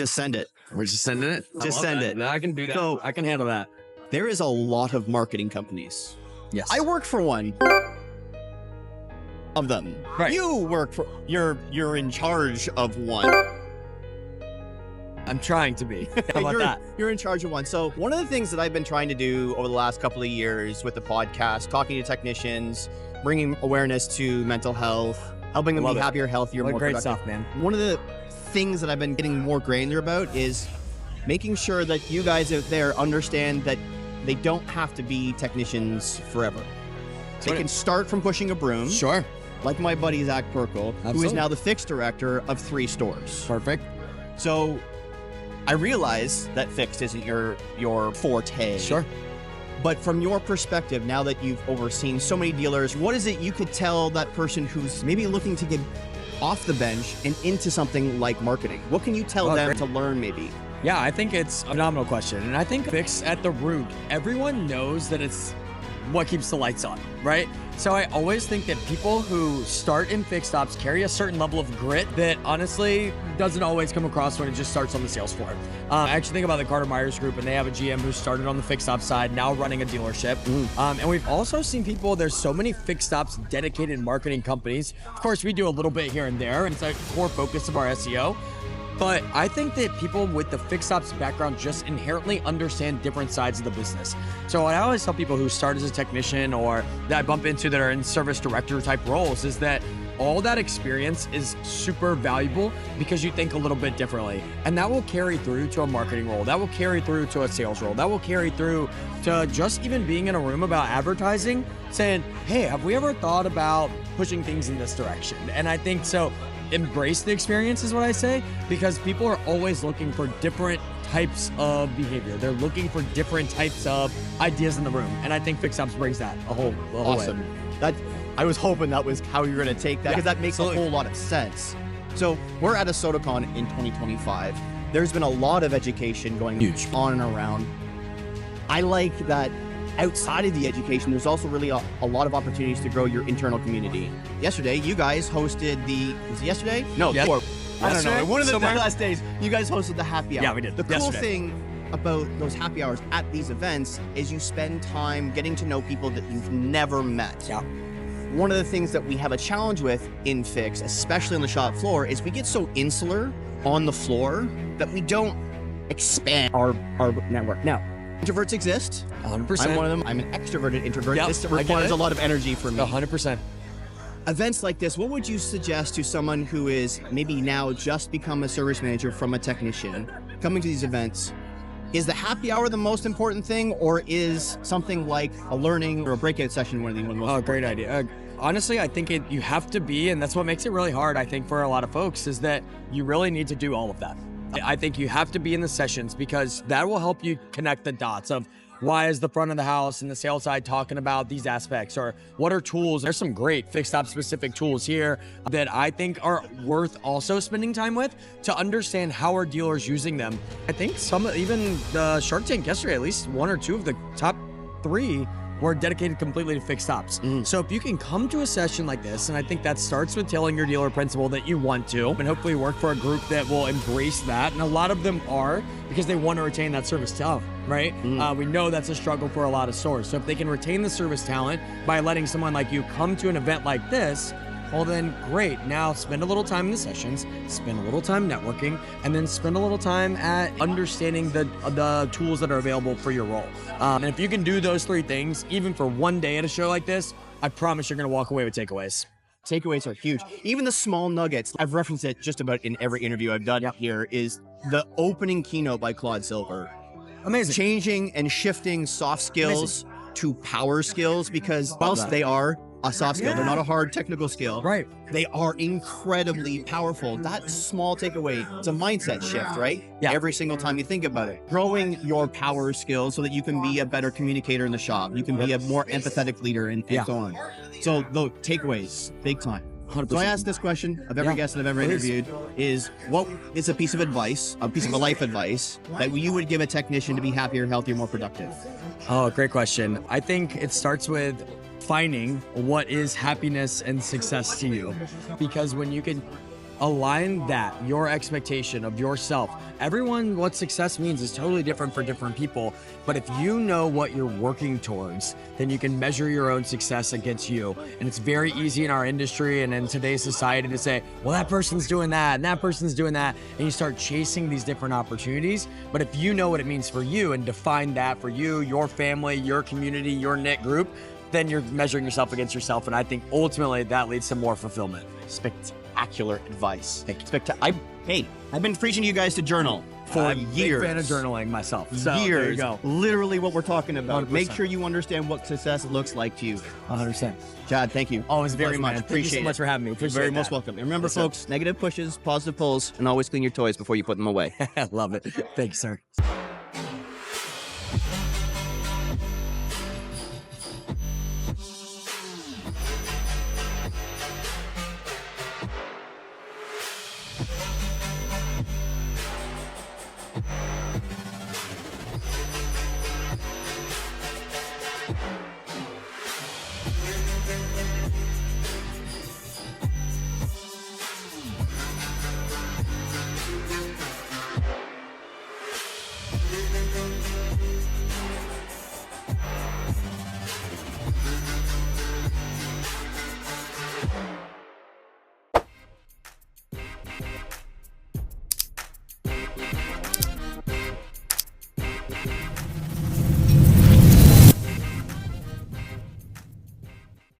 Just send it. We're just sending it. Just send it. No, I can do that. So I can handle that. there is a lot of marketing companies. Yes. I work for one of them. Right. You work for. You're in charge of one. I'm trying to be. How about that? You're in charge of one. So one of the things that I've been trying to do over the last couple of years with the podcast, talking to technicians, bringing awareness to mental health, helping them be happier, healthier, more Great productive. stuff, man. One of the things that I've been getting more granular about is making sure that you guys out there understand that they don't have to be technicians forever. They can start from pushing a broom. Sure. Like my buddy Zach Perkle, who is Absolutely. now the fix director of 3 stores. Perfect. So I realize that fixed isn't your forte. Sure. But from your perspective, now that you've overseen so many dealers, what is it you could tell that person who's maybe looking to get off the bench and into something like marketing? What can you tell them to learn maybe? Yeah, I think it's a phenomenal question. And I think fix at the root, everyone knows that it's what keeps the lights on, right? So I always think that people who start in fixed ops carry a certain level of grit that honestly doesn't always come across when it just starts on the sales floor. I actually think about the Carter Myers Group, and they have a GM who started on the fixed ops side, now running a dealership. And we've also seen people, there's so many fixed ops dedicated marketing companies. Of course, we do a little bit here and there, and it's a core focus of our SEO. But I think that people with the fixed ops background just inherently understand different sides of the business. So what I always tell people who start as a technician or that I bump into that are in service director type roles is that all that experience is super valuable because you think a little bit differently. And that will carry through to a marketing role. That will carry through to a sales role. That will carry through to just even being in a room about advertising, saying, hey, have we ever thought about pushing things in this direction? And I think so. Embrace the experience is what I say, because people are always looking for different types of behavior. They're looking for different types of ideas in the room. And I think fixed ops brings that a whole Awesome. way. I was hoping that was how you were going to take that, because that makes a whole lot of sense. So we're at ASOTUCON in 2025. There's been a lot of education going on and around. I like that outside of the education, there's also really a lot of opportunities to grow your internal community. Yesterday, you guys hosted was it yesterday? No, Yep. I don't know. One of the Somewhere. last days, you guys hosted the happy hour. Yeah, we did. The cool Yesterday. thing about those happy hours at these events is you spend time getting to know people that you've never met. Yeah. One of the things that we have a challenge with in Fix, especially on the shop floor, is we get so insular on the floor that we don't expand our network. Now, introverts exist. 100%. I'm one of them. I'm an extroverted introvert. Yep, This I get requires it. a lot of energy for me. 100%. Events like this, what would you suggest to someone who is maybe now just become a service manager from a technician coming to these events? Is the happy hour the most important thing, or is something like a learning or a breakout session one of the most important? Great idea. Honestly, I think you have to be, and that's what makes it really hard, I think, for a lot of folks, is that you really need to do all of that. I think you have to be in the sessions because that will help you connect the dots of why is the front of the house and the sales side talking about these aspects, or what are tools? There's some great fixed ops specific tools here that I think are worth also spending time with to understand how are dealers using them. I think even the Shark Tank yesterday, at least 1 or 2 of the top 3 were dedicated completely to fixed ops. So if you can come to a session like this, and I think that starts with telling your dealer principal that you want to, and hopefully work for a group that will embrace that. And a lot of them are, because they want to retain that service talent, right? We know that's a struggle for a lot of stores. So if they can retain the service talent by letting someone like you come to an event like this, well then great. Now spend a little time in the sessions, spend a little time networking, and then spend a little time at understanding the tools that are available for your role. And if you can do those 3 things, even for one day at a show like this, I promise you're gonna walk away with takeaways. Takeaways are huge. Even the small nuggets, I've referenced it just about in every interview I've done here, is the opening keynote by Claude Silver. Amazing. Changing and shifting soft skills to power skills, because whilst they are a soft skill, they're not a hard technical skill. Right. They are incredibly powerful. That small takeaway, it's a mindset shift, right? Yeah. Every single time you think about it. Growing your power skills so that you can be a better communicator in the shop. You can be a more empathetic leader and so on. So the takeaways, big time. 100%. So I asked this question of every guest that I've ever interviewed is, what is a piece of advice, a piece of life advice that you would give a technician to be happier, healthier, more productive? Oh, great question. I think it starts with finding what is happiness and success to you. Because when you can align that, your expectation of yourself. Everyone, what success means is totally different for different people. But if you know what you're working towards, then you can measure your own success against you. And it's very easy in our industry and in today's society to say, well, that person's doing that and that person's doing that. And you start chasing these different opportunities. But if you know what it means for you and define that for you, your family, your community, your knit group, then you're measuring yourself against yourself. And I think ultimately that leads to more fulfillment. Spectacular advice. Hey, I've been preaching to you guys to journal for years. Big fan of journaling myself. So years. there you go. Literally what we're talking about. 100%. Make sure you understand what success looks like to you. 100%. Chad, thank you. Always very much. Thank Appreciate you so much for having me. Appreciate Very that. most welcome. And remember, folks, negative pushes, positive pulls, and always clean your toys before you put them away. I love it. Thanks, sir.